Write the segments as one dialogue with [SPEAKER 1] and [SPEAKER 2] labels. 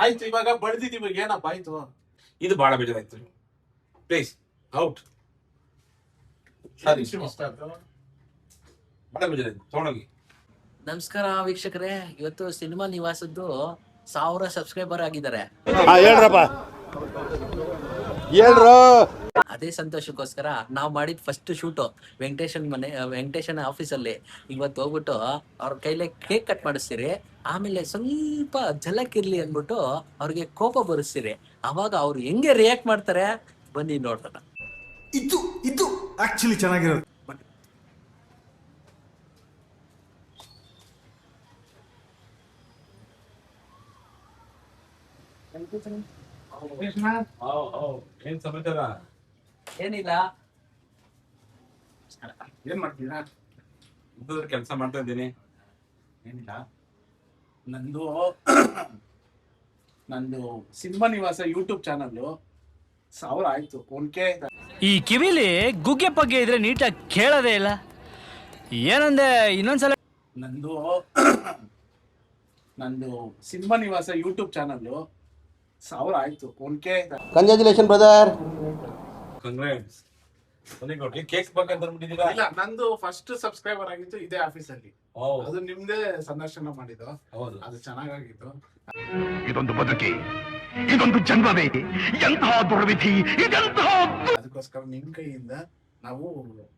[SPEAKER 1] ಆಯ್ತು, ಇವಾಗ ಬಡ್ದಿದ್ದೀವಿ, ಏನಪ್ಪ ಆಯ್ತು?
[SPEAKER 2] ಇದು ಬಹಳ ಬೇಜಾರಾಯ್ತು. Please out. ಸರಿ, ಬಹಳ ಬೇಜಾರಾಯ್ತು, ತಗೊಂಡೋಗಿ.
[SPEAKER 3] ನಮಸ್ಕಾರ ವೀಕ್ಷಕರೇ, ಇವತ್ತು ಸಿನಿಮಾ ನಿವಾಸದ್ದು 1000 ಸಬ್ಸ್ಕ್ರೈಬರ್ ಆಗಿದ್ದಾರೆ.
[SPEAKER 4] ಹೇಳ್ರಪ್ಪ, ಹೇಳ್ರು.
[SPEAKER 3] ಅದೇ ಸಂತೋಷಕ್ಕೋಸ್ಕರ ನಾವು ಮಾಡಿದ ಫಸ್ಟ್ ಶೂಟು ವೆಂಕಟೇಶನ್ ಆಫೀಸಲ್ಲಿ ಇವತ್ತು ಹೋಗ್ಬಿಟ್ಟು ಅವ್ರ ಕೈಲೇ ಕೇಕ್ ಕಟ್ ಮಾಡಿಸ್ತೀರಿ. ಆಮೇಲೆ ಸ್ವಲ್ಪ ಝಲಕ್ ಇರ್ಲಿ ಅಂದ್ಬಿಟ್ಟು ಅವ್ರಿಗೆ ಕೋಪ ಬರಿಸ್ತೀರಿ. ಅವಾಗ ಅವ್ರು ಹೆಂಗೆ ರಿಯಾಕ್ಟ್ ಮಾಡ್ತಾರೆ ಬನ್ನಿ ನೋಡೋಣ.
[SPEAKER 4] ಇದು ಆಕ್ಚುಲಿ ಚೆನ್ನಾಗಿರೋದು.
[SPEAKER 2] ಏನ್ ಸಮಾಚಾರ?
[SPEAKER 3] ಏನಿಲ್ಲ,
[SPEAKER 1] ಏನ್ ಮಾಡ್ತೀರಾ?
[SPEAKER 2] ಕೆಲಸ ಮಾಡ್ತಾ ಇದ್ದೀನಿ.
[SPEAKER 1] ಏನಿಲ್ಲ, ನಂದು ಸಿನಿಮಾ ನಿವಾಸ ಯೂಟ್ಯೂಬ್ ಚಾನಲ್ 1000 ಆಯ್ತು. 1K ಆಯ್ತು.
[SPEAKER 5] ಈ ಕಿವಿಲಿ ಗುಗ್ಗೆ ಪಗ್ಗೆ ಇದ್ರೆ ನೀಟಾಗಿ ಕೇಳೋದೇ ಇಲ್ಲ. ಏನಂದೆ ಇನ್ನೊಂದ್ಸಲ?
[SPEAKER 1] ನಂದು ಸಿನಿಮಾ ನಿವಾಸ ಯೂಟ್ಯೂಬ್ ಚಾನಲ್ 1000 ಆಯ್ತು. 1K ಆಯ್ತು.
[SPEAKER 4] Congratulation brother.
[SPEAKER 2] ಕಂಗ್ರಾಟ್ಸ್. ಕೇಕ್ ಬೇಕಂತ ಅಂದ್ಬಿಟ್ಟಿದ್ದೀರಾ?
[SPEAKER 1] ಇಲ್ಲ, ನಂದು ಫಸ್ಟ್ ಸಬ್ಸ್ಕ್ರೈಬರ್ ಆಗಿತ್ತು ಇದೇ ಆಫೀಸಲ್ಲಿ. ಅದು ನಿಮ್ದೇ ಸಂದರ್ಶನ ಮಾಡಿದ್ದು.
[SPEAKER 2] ಹೌದು,
[SPEAKER 1] ಅದು ಚೆನ್ನಾಗಿತ್ತು.
[SPEAKER 6] ಇದೊಂದು ಬದುಕಿ, ಇದೊಂದು ಜನ್ಮವೇ, ಎಂತಹ ದುರ್ವಿಧಿ ಇದೆಂತಹ.
[SPEAKER 1] ಅದಕ್ಕೋಸ್ಕರ ನಿಮ್ ಕೈಯಿಂದ ನಾವು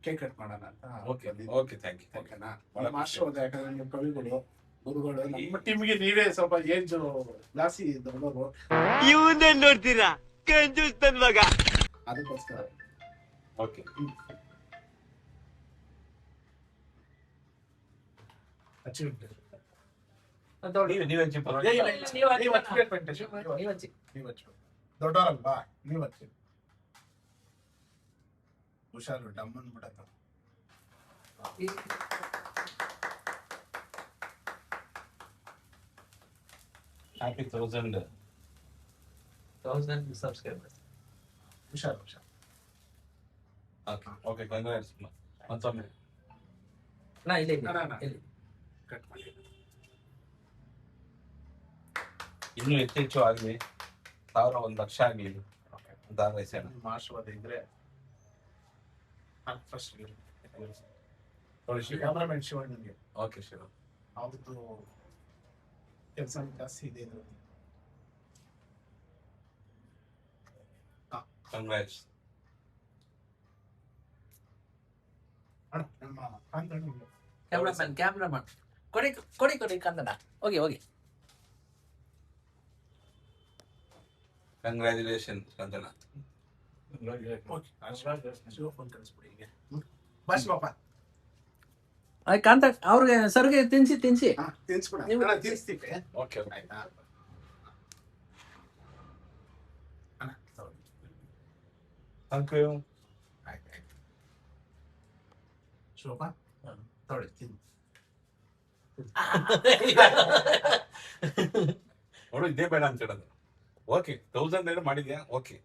[SPEAKER 1] ಕೇಕ್ ಕಟ್ ಮಾಡೋಣ ಅಂತ.
[SPEAKER 2] Okay okay, thank you.
[SPEAKER 1] ಓಕೆನಾ? ನಮ್ಮ ಆಶೀರ್ವಾದ. ಯಾಕಂದ್ರೆ ನೀವು ಕವಿಗಳು, ಗುರುಗಳು, ನಮ್ಮ ಟೀಮ್ಗೆ ನೀವೇ ಸ್ವಲ್ಪ ಏಜ್ ಜಾಸ್ತಿ ದೊಡ್ಡವರು.
[SPEAKER 5] ಇವನ್ನೇ ನೋಡ್ತೀರಾ ಕಂಜೂಸ್ತನ್ ಮಗ.
[SPEAKER 1] ಅದಕ್ಕೋಸ್ಕರ
[SPEAKER 2] ಓಕೆ, ನೀವೇ ಹಚ್ಚಿ ಪರವಾಗಿಲ್ಲ.
[SPEAKER 1] ದೊಡ್ಡವರಲ್ವಾ, ನೀವ್ ಹಚ್ಚಿ. ಹುಷಾರು, ಡಮ್ಮನ್ ಬಿಡತ್ತ.
[SPEAKER 2] Happy 1000
[SPEAKER 3] subscribers.
[SPEAKER 1] ಹುಷಾರು.
[SPEAKER 2] ಓಕೆ, ಕಂಗ್ರಾಟ್ಸ್ ಮತ್ತೊಮ್ಮೆ.
[SPEAKER 1] ಕಟ್ ಮಾಡಿ.
[SPEAKER 2] ಇನ್ನೂ ಹೆಚ್ಚೆಚ್ಚು ಆಗಲಿ, 1000 1 ಲಕ್ಷ ಆಗಲಿ ಅಂತ ಹಾರೈಸೋಣ.
[SPEAKER 1] ನಿಮ್ಮ ಆಶೀರ್ವಾದ ಇದ್ರೆ ಫಸ್ಟ್
[SPEAKER 2] ನೋಡಿ
[SPEAKER 1] ಕ್ಯಾಮ್ರಾಮನ್ ಶಿವಣ್ಣನಿಗೆ
[SPEAKER 2] ಓಕೆ, ಶಿವ
[SPEAKER 1] ಅವ್ರದ್ದು ಕೆಲಸ ಜಾಸ್ತಿ ಇದೆ ಇದ್ರಲ್ಲಿ.
[SPEAKER 2] ಕಂಗ್ರಾಟ್ಸ್.
[SPEAKER 1] ನಮ್ಮ ಕಾಂತಣ್ಣ
[SPEAKER 3] ಕ್ಯಾಮ್ರಾಮನ್ ಕೊಡಿ ಕಂದನ. ಹೋಗಿ
[SPEAKER 2] ಕಂಗ್ರ್ಯಾಚುಲೇಷನ್ ಕಂದನ.
[SPEAKER 1] ಶಿವ ಫೋನ್ ಕಳಿಸ್ಬಿಡಿ ಈಗ. ಬಸ್ ಪಾಪ
[SPEAKER 3] ಕಾಂತ ಅವ್ರಿಗೆ ಸರ್ಗೆ ತಿನ್ಸಿ
[SPEAKER 1] ತಿನ್ಸ್ಬಿಡ.
[SPEAKER 3] ನೀವು
[SPEAKER 1] ತಿನ್ಸ್ತೀವಿ.
[SPEAKER 2] ಓಕೆ,
[SPEAKER 1] ಆಯ್ತಾ?
[SPEAKER 2] Thank you.
[SPEAKER 1] ಆಯ್ತು. ಶಿವಪ್ಪ ತೊಳಿ ತಿನ್ನು.
[SPEAKER 2] ನೋಡು, ಇದೇ ಬೇಡ ಅಂತ ಹೇಳೋದು. ಓಕೆ, 1000 ಏನೋ ಮಾಡಿದ್ಯಾ? ಓಕೆ,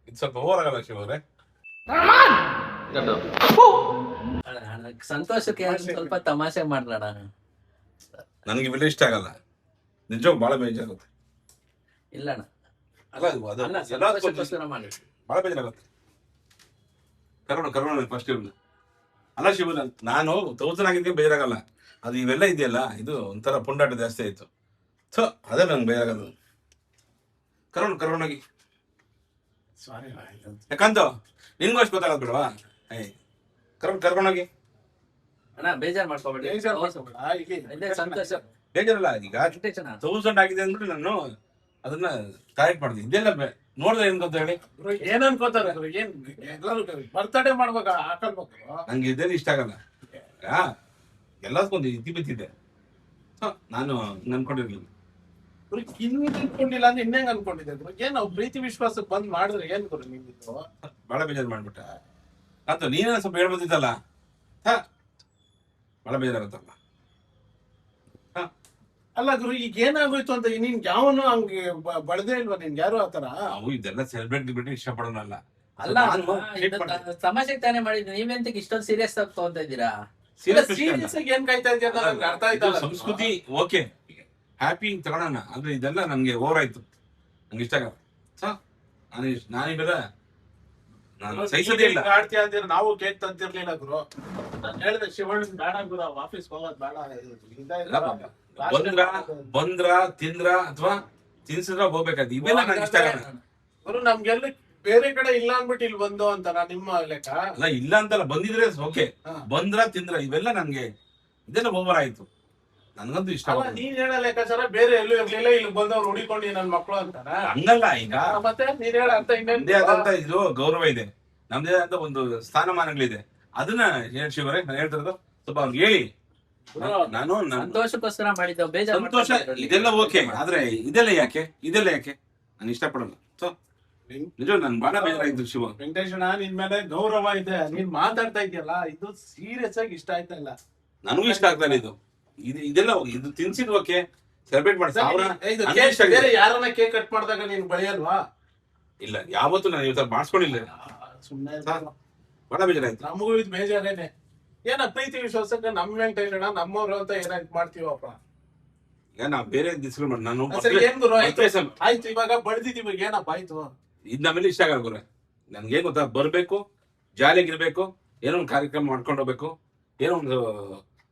[SPEAKER 2] ಇದು ಸ್ವಲ್ಪ ಓವರ್ ಆಗಲ್ಲ ಶಿವ ಅವರೇ?
[SPEAKER 3] ಸಂತೋಷಕ್ಕೆ ಸ್ವಲ್ಪ ತಮಾಷೆ ಮಾಡ್ಲಣ.
[SPEAKER 2] ನನಗೆ ಇವೆಲ್ಲ ಇಷ್ಟ ಆಗಲ್ಲ, ನಿಜವಾಗ ಬಹಳ ಬೇಜಾರಾಗುತ್ತೆ.
[SPEAKER 3] ಇಲ್ಲಣ್ಣ,
[SPEAKER 2] ಅಲ್ಲ
[SPEAKER 3] ಸಂತೋಷಕ್ಕೋಸ್ಕರ ಮಾಡಿ.
[SPEAKER 2] ಬಹಳ ಬೇಜಾರಾಗುತ್ತೆ. ಕರೋಣ ಫಸ್ಟ್ ಇವ್ರನ್ನ ಅಲ್ಲ ಶಿವನ. ನಾನು 1000 ಆಗಿದ್ದೆ ಬೇಜಾರಾಗಲ್ಲ, ಅದು ಇವೆಲ್ಲ ಇದೆಯಲ್ಲ, ಇದು ಒಂಥರ ಪುಂಡಾಟ ಜಾಸ್ತಿ ಆಯ್ತು. ಸೊ ಅದೇ ನಂಗೆ ಬೇಜಾರಾಗದು. ಕರೋಣಾಗಿ
[SPEAKER 1] ಸಾರಿ
[SPEAKER 2] ಯಾಕಂತ ನಿನ್ಗೂ ಅಷ್ಟು ಗೊತ್ತಾಗದ್ ಬಿಡವಾ? ಕರ್ಕೊಂಡೋಗಿ.
[SPEAKER 3] ಅಣ್ಣ ಬೇಜಾರ್ ಮಾಡ್ಕೋಬೇಡಿ. ಸಂತೋಷ
[SPEAKER 2] ಬೇಜಾರಲ್ಲ. ಈಗ 1000 ಆಗಿದೆ ಅಂದ್ಬಿಟ್ಟು ನಾನು ಅದನ್ನ ಕರೆಕ್ಟ್ ಮಾಡಿದೆ. ಇದೆಲ್ಲ ನೋಡಿದ್ರೆ ಏನ್ ಗೊತ್ತ ಹೇಳಿ,
[SPEAKER 1] ಏನ್ ಅನ್ಕೋತಾರೆ? ಏನ್ ಎಲ್ಲರೂ ಬರ್ತಡೇ ಮಾಡ್ಬೇಕ ಹಾಕಲ್ಬೇಕು.
[SPEAKER 2] ನಂಗೆ ಇದೆಲ್ಲ ಇಷ್ಟ ಆಗಲ್ಲ. ಎಲ್ಲದಕ್ಕೊಂದು ಇತಿ ಬಿತ್ತಿದ್ದೆ. ನಾನು ಅನ್ಕೊಂಡಿರ್ಲಿಲ್ಲ.
[SPEAKER 1] ಅನ್ಕೊಂಡಿಲ್ಲ ಅಂದ್ರೆ ಇನ್ನೇಂಗ್ ಅನ್ಕೊಂಡಿದ್ದೆ? ಏನ್ ನಾವು ಪ್ರೀತಿ ವಿಶ್ವಾಸಕ್ಕೆ ಬಂದ್ ಮಾಡಿದ್ರೆ ಏನ್ ಗುರು ನಿಮ್ದು?
[SPEAKER 2] ಬಹಳ ಬೇಜಾರು ಮಾಡ್ಬಿಟ್ಟ ಅಂತ. ನೀನೇ ಸ್ವಲ್ಪ ಹೇಳ್ಬೋದಿತ್ತಲ್ಲ. ಬಹಳ ಬೇಜಾರಾಗುತ್ತಲ್ಲ.
[SPEAKER 1] ಅಲ್ಲ ಗುರು, ಈಗ ಏನಾಗೋಯ್ತು ಅಂತ ನಿನ್ ಯಾವನು ಹಂಗೆ ಬಡದೇ ಇಲ್ವಾ ನಿನ್ಗೆ ಯಾರು ಆತರ?
[SPEAKER 2] ನಾವು ಇದೆಲ್ಲ ಸೆಲೆಬ್ರೇಟ್ ಬಿಟ್ಟು ಇಷ್ಟ ಪಡೋಣಲ್ಲ.
[SPEAKER 3] ಅಲ್ಲ, ತಮಾಷೆಗೆ ತಾನೇ ಮಾಡಿದ್ವಿ. ನೀವೆಂತಕ್ಕೆ ಇಷ್ಟೊಂದು ಸೀರಿಯಸ್ ಆಗಿ ತಗೊಂತ ಇದ್ದೀರಾ?
[SPEAKER 1] ಸೀರಿಯಸ್ ಆಗಿ ಏನ್ ಕಾಯ್ತಾ ಇದೆಯಾ? ಅರ್ಥ ಆಯ್ತಲ್ಲ.
[SPEAKER 2] ಸಂಸ್ಕೃತಿ ಓಕೆ, ಹ್ಯಾಪಿ ತಗೊಳೋಣ, ಅಂದ್ರೆ ಇದೆಲ್ಲ ನನ್ಗೆ ಓವರ್ ಆಯ್ತು, ನಂಗೆ ಇಷ್ಟ ಆಗಲ್ಲ. ಸೊ ನಾನಿವೆಲ್ಲ ನಾನು ಸಹಿಸೋದೇ ಇಲ್ಲ.
[SPEAKER 1] ಆಡ್ತೀಯ ಅಂತೀರ, ನಾವು ಕೇಕ್ ತಂತಿರ್ಲಿಲ್ಲ ಗುರು. ನಾನು ಹೇಳಿದೆ ಶಿವಣ್ಣ ಬೇಡ ಗುರು, ಆಫೀಸ್ ಹೋಗೋದ್ ಬೇಡ.
[SPEAKER 2] ಬಂದ್ರ ತಿಂದ್ರ ಅಥವಾ ತಿನ್ಸಿದ್ರ ಹೋಗ್ಬೇಕಾದ್, ಇವೆಲ್ಲ ನಂಗೆ ಇಷ್ಟ ಆಗಲ್ಲ
[SPEAKER 1] ಗುರು. ನಮ್ಗೆಲ್ಲ ಬೇರೆ ಕಡೆ ಇಲ್ಲ ಅನ್ಬಿಟ್ಟು ಇಲ್ಲಿ ಬಂದು ಅಂತಾರ ನಿಮ್ಮ ಲೆಕ್ಕ.
[SPEAKER 2] ಅಲ್ಲ, ಇಲ್ಲ ಅಂತಲ್ಲ, ಬಂದಿದ್ರೆ ಓಕೆ, ಬಂದ್ರ ತಿಂದ್ರ ಇವೆಲ್ಲ ನನ್ಗೆ ಇದೆಲ್ಲ ಓವರ್ ಆಯ್ತು, ನನ್ಗಂತೂ ಇಷ್ಟ
[SPEAKER 1] ಅಲ್ಲ,
[SPEAKER 2] ಆಗಲ್ಲ.
[SPEAKER 1] ನೀನ್ ಹೇಳೋ ಲೆಕ್ಕಾಚಾರ ಬೇರೆ ಎಲ್ಲೂ ಇರ್ಲಿಲ್ಲ, ಇಲ್ಲಿ ಬಂದವ್ರು ಹುಡಿಕೊಂಡು ನನ್ ಮಕ್ಳು ಅಂತಾರ.
[SPEAKER 2] ಹಂಗಲ್ಲ, ಈಗ
[SPEAKER 1] ಮತ್ತೆ ನೀನ್ ಹೇಳ ಅಂತ
[SPEAKER 2] ನಮ್ದೇ ಆದಂತ ಇದು ಗೌರವ ಇದೆ, ನಮ್ದೇ ಆದಂತ ಒಂದು ಸ್ಥಾನಮಾನಗಳಿದೆ. ಅದನ್ನ ಹೇಳಿ ಶಿವರೇ, ನಾನು ಹೇಳ್ತಿರೋದು ಸ್ವಲ್ಪ ಅವ್ರಿಗೆ ಹೇಳಿ. ನಾನು
[SPEAKER 3] ಸಂತೋಷಕ್ಕೋಸ್ಕರ ಮಾಡಿದ್ದು, ಬೇಜಾರು
[SPEAKER 2] ಸಂತೋಷ ಇದೆಲ್ಲ ಓಕೆ, ಆದ್ರೆ ಇದೆಲ್ಲ ಯಾಕೆ ನಾನು ಇಷ್ಟಪಡಲ್ಲ. ಸೊ ನಿಜ ನನ್ ಬಹಳ ಬೇಜಾರಾಯ್ತು ಶಿವ.
[SPEAKER 1] ವೆಂಕಟೇಶಣ್ಣ, ನಿನ್ ಮೇಲೆ ಗೌರವ ಇದೆ, ನೀನ್ ಮಾತಾಡ್ತಾ ಇದೆಯಲ್ಲ, ಇದು ಸೀರಿಯಸ್ ಆಗಿ ಇಷ್ಟ ಆಯ್ತಾ ಇಲ್ಲ.
[SPEAKER 2] ನನಗೂ ಇಷ್ಟ ಆಗ್ತಾ ಇಲ್ಲ ಇದೆಲ್ಲ. ಇದು ತಿನ್ಸಿದ್ ಓಕೆ, ಸೆಲೆಬ್ರೇಟ್ ಮಾಡಿ
[SPEAKER 1] ಇದು cake ಬೇರೆ ಯಾರನ್ನ ಕೇಕ್ ಕಟ್ ಮಾಡಿದಾಗ ನೀನ್ ಬಳಿಯಲ್ವಾ?
[SPEAKER 2] ಇಲ್ಲ, ಯಾವತ್ತೂ ನಾನು ಇವತ್ತು ಮಾಡಿಸ್ಕೊಂಡಿಲ್ಲ,
[SPEAKER 1] ಸುಮ್ನೆ
[SPEAKER 2] ಬಹಳ ಬೇಜಾರಾಯ್ತು.
[SPEAKER 1] ನಮಗೂ ಇದು ಬೇಜಾರೇನೆ. ಏನ ಪ್ರೀತಿ ವಿಶ್ವಾಸಕ್ಕೆ ನಮ್ ವೆಂಕಟೇಶಣ್ಣ ನಮ್ಮವ್ರು ಅಂತ ಏನಾಯ್ತು ಮಾಡ್ತೀವಪ್ಪ.
[SPEAKER 2] ಈಗ ನಾ ಬೇರೆ ದಿವ್ಸಗಳು ಮಾಡಿ ನಾನು
[SPEAKER 1] ಸರಿ, ಏನ್ ಗುರು ಆಯ್ತು, ಇವಾಗ ಬಡ್ದಿದೀವಿ, ಏನಪ್ಪ ಆಯ್ತು.
[SPEAKER 2] ಇದ್ ನಮ್ಮೇಲೆ ಇಷ್ಟ ಆಗಲ್ಲ ಗುರು. ನನ್ಗೇನ್ ಗೊತ್ತಾ, ಬರ್ಬೇಕು, ಜಾಲಿಯಾಗಿರ್ಬೇಕು, ಏನೋ ಒಂದು ಕಾರ್ಯಕ್ರಮ ಮಾಡ್ಕೊಂಡು ಹೋಗ್ಬೇಕು, ಏನೋ ಒಂದು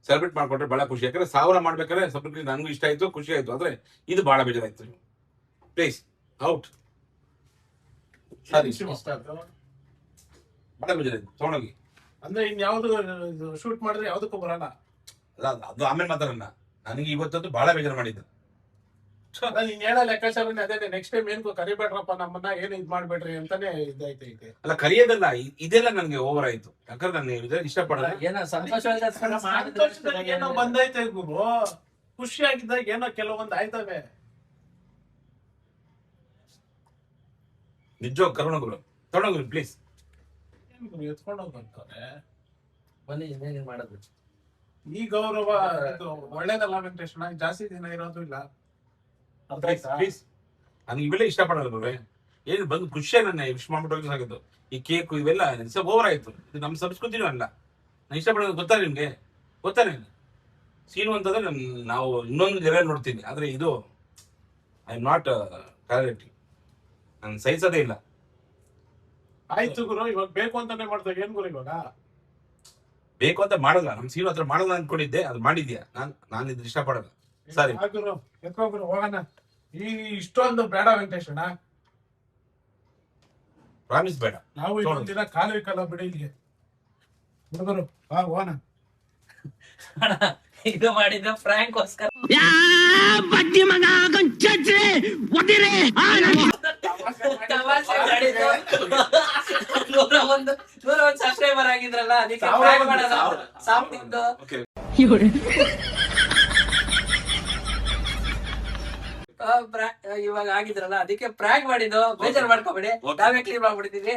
[SPEAKER 2] ಸೆಲೆಬ್ರೇಟ್ ಮಾಡ್ಕೊಂಡ್ರೆ ಬಹಳ ಖುಷಿ. ಯಾಕಂದ್ರೆ 1000 ಮಾಡ್ಬೇಕಾದ್ರೆ ಸ್ವಲ್ಪ ನನಗೂ ಇಷ್ಟ ಆಯ್ತು, ಖುಷಿ ಆಯ್ತು. ಆದ್ರೆ ಇದು ಬಹಳ ಬೇಜಾರಾಯ್ತು. Please out. ಸರಿ, ಬಹಳ ಬೇಜಾರಾಯ್ತು, ತಗೊಂಡೋಗಿ.
[SPEAKER 1] ಅಂದ್ರೆ ಇನ್ ಯಾವ್ದು ಶೂಟ್ ಮಾಡಿದ್ರೆ ಯಾವ್ದಕ್ಕೂ ಬರಲ್ಲ.
[SPEAKER 2] ಅದು ಆಮೇಲೆ ಮಾತಾಡೋಣ. ನನಗೆ ಇವತ್ತಂತೂ ಬಹಳ ಬೇಜಾರು ಮಾಡಿದ್ದು.
[SPEAKER 1] ನೀನ್ ಹೇಳೋ ಲೆಕ್ಕಾಚಾರನೇ ಅದೇ, ನೆಕ್ಸ್ಟ್ ಟೈಮ್ ಏನ್ಕೋ ಕರಿಬೇಡ್ರಪ್ಪ ನಮ್ಮನ್ನ, ಏನು ಇದ್ ಮಾಡ್ಬೇಡ್ರಿ ಅಂತಾನೆ ಇದಾಯ್ತೈತೆ.
[SPEAKER 2] ಅಲ್ಲ, ಕರಿಯೋದಲ್ಲ, ಇದೆಲ್ಲ ನನ್ಗೆ ಓವರ್ ಆಯ್ತು. ಯಾಕಂದ್ರೆ ನಾನು ಇದೆಲ್ಲ ಇಷ್ಟಪಡಲ್ಲ.
[SPEAKER 3] ಏನೋ ಸಂತೋಷ
[SPEAKER 1] ಏನೋ ಬಂದೈತೆ ಗುರು, ಖುಷಿಯಾಗಿದ್ದಾಗ ಏನೋ ಕೆಲವೊಂದು ಆಯ್ತವೆ.
[SPEAKER 2] ನಿಜ ಕರುಣಗುರು, ತಗೊಂಡೋಗ್ರಿ ಪ್ಲೀಸ್.
[SPEAKER 1] ಎತ್ಕೊಂಡು ಹೋಗ್ತಾರೆ.
[SPEAKER 3] ಬನ್ನಿ, ಇನ್ನೇನ್ ಮಾಡೋದು.
[SPEAKER 1] ಈ ಗೌರವ ಇದು ಒಳ್ಳೇದಲ್ಲ ವೆಂಕಟೇಶಣ್ಣ, ಜಾಸ್ತಿ ದಿನ ಇರೋದು ಇಲ್ಲ. ಅರ್ಥ ಆಯ್ತಾ?
[SPEAKER 2] ಪ್ಲೀಸ್, ನನಗೆ ಇವೆಲ್ಲ ಇಷ್ಟಪಡಲ್ಲ ಗುರುವೆ. ಏನು ಬಂದು ಖುಷಿಯಾಗಿ ನನ್ನ ವಿಶ್ ಮಾಡ್ಬಿಟ್ಟು ಸಾಕಿದ್ದು. ಈ ಕೇಕು ಇವೆಲ್ಲ ಸ್ವಲ್ಪ ಓವರ್ ಆಯ್ತು. ಇದು ನಮ್ಮ ಸಂಸ್ಕೃತಿನೂ ಅಲ್ಲ. ನಾನು ಇಷ್ಟಪಡೋದು ಗೊತ್ತಾ ನಿಮ್ಗೆ? ಗೊತ್ತಾನೆ ಸೀನು ಅಂತಂದ್ರೆ ನಾವು ಇನ್ನೊಂದು ಜನ ನೋಡ್ತೀನಿ, ಆದ್ರೆ ಇದು ಐ ಆಮ್ ನಾಟ್ ಟಾಲರೇಟಿವ್, ನಾನು ಸಹಿಸೋದೇ ಇಲ್ಲ.
[SPEAKER 1] ಆಯ್ತು ಗುರು, ಇವಾಗ ಬೇಕು ಅಂತಾನೆ ಮಾಡ್ದಾಗ ಏನ್ ಗುರು ಇವಾಗ?
[SPEAKER 2] ಬೇಕು ಅಂತ ಮಾಡಲ್ಲ, ನಮ್ ಸೀನು ಹತ್ರ ಮಾಡಲ್ಲ ಅನ್ಕೊಂಡಿದ್ದೆ, ಅದು ಮಾಡಿದ್ಯಾ. ನಾನು ಇದ್ರ ಇಷ್ಟಪಡಲ್ಲ. ಸರಿ
[SPEAKER 1] ಗುರು, ಎತ್ಕೋ ಗುರು, ಹೋಗೋಣ. ಈ ಇಷ್ಟೊಂದು ಬೇಡ ವೆಂಕಟೇಶಣ್ಣ,
[SPEAKER 2] ಪ್ರಾಮಿಸ್ ಬೇಡ.
[SPEAKER 1] ನಾವು ಇನ್ನೊಂದಿನ ಕಾಲ ಬಿಡಿ ಇಲ್ಲಿಗೆ. ಹುಡುಗರು ಬಾ ಹೋಗೋಣ.
[SPEAKER 3] ಇದು ಮಾಡಿದ ಫ್ರಾಂಕ್ಗೋಸ್ಕರ. ತಮಾಷೆ ಮಾಡಿದ್ದು. 101 ಸಬ್ಸ್ಕ್ರೈಬರ್ ಆಗಿದ್ರಲ್ಲ, ಅದಕ್ಕೆ prank ಮಾಡೋಣ. ಸಾಫ್ಟ್ ಇದ್ದು. ಇವಾಗ ಆಗಿದ್ರಲ್ಲ, ಅದಕ್ಕೆ ಪ್ರಾಂಕ್ ಮಾಡಿದ್ದು, ಬೇಜಾರು ಮಾಡ್ಕೋಬೇಡಿ. ನಾವೇ ಕ್ಲೀನ್ ಮಾಡ್ಬಿಡ್ತೀವಿ.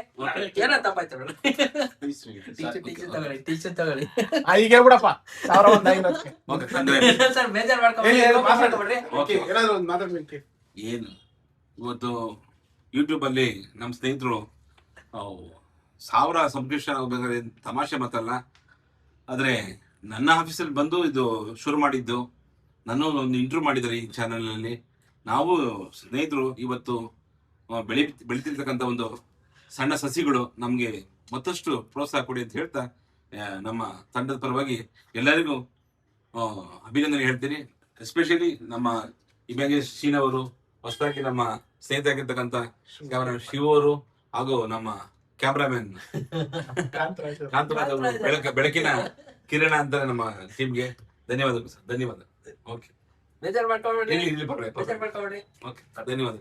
[SPEAKER 3] ಏನೋ ತಪ್ಪಾಯ್ತು ನೋಡಿ. ಟೀಚರ್ ತಗೊಳ್ಳಿ.
[SPEAKER 1] ಈಗ ಬಿಡಪ್ಪ, 1500
[SPEAKER 3] ಸರ್, ಬೇಜಾರು ಮಾಡ್ಕೋಬೇಡಿ.
[SPEAKER 1] ಏನಾದ್ರು ಒಂದು ಮಾತಾಡ್ಬೇಕು.
[SPEAKER 2] ಏನು ಇವತ್ತು ಯೂಟ್ಯೂಬ್ ಅಲ್ಲಿ ನಮ್ಮ ಸ್ನೇಹಿತರು 1000 ಸಬ್ಸ್ಕ್ರಿಪ್ಷನ್ ಆಗ್ಬೇಕಾದ್ರೆ ತಮಾಷೆ ಮಾತಲ್ಲ. ಆದ್ರೆ ನನ್ನ ಆಫೀಸಲ್ಲಿ ಬಂದು ಇದು ಶುರು ಮಾಡಿದ್ದು, ನಾನು ಒಂದು ಇಂಟರ್ವ್ಯೂ ಮಾಡಿದ್ದಾರೆ ಈ ಚಾನಲ್ನಲ್ಲಿ. ನಾವು ಸ್ನೇಹಿತರು ಇವತ್ತು ಬೆಳಿತಿರ್ತಕ್ಕಂಥ ಒಂದು ಸಣ್ಣ ಸಸಿಗಳು ನಮಗೆ ಮತ್ತಷ್ಟು ಪ್ರೋತ್ಸಾಹ ಕೊಡಿ ಅಂತ ಹೇಳ್ತಾ ನಮ್ಮ ತಂಡದ ಪರವಾಗಿ ಎಲ್ಲರಿಗೂ ಅಭಿನಂದನೆ ಹೇಳ್ತೀನಿ. ಎಸ್ಪೆಷಲಿ ನಮ್ಮ ಇಮ್ಯಾಗೇಶ್ ಶೀನ್ ಅವರು, ಹೊಸದಾಗಿ ನಮ್ಮ ಸ್ನೇಹಿತರಾಗಿರ್ತಕ್ಕಂಥ ಶಿವ ಅವರು, ಹಾಗೂ ನಮ್ಮ ಕ್ಯಾಮ್ರಾಮನ್ ಕಾಂತರಾಜ್ ಅವರು, ಬೆಳಕಿನ ಕಿರಣ ಅಂತ ನಮ್ಮ ಟೀಮ್ಗೆ ಧನ್ಯವಾದಗಳು ಸರ್. ಧನ್ಯವಾದ. ಓಕೆ,
[SPEAKER 3] ಬೇಜಾರು ಮಾಡ್ಕೋಬೇಡಿ.
[SPEAKER 2] ಓಕೆ, ಧನ್ಯವಾದ.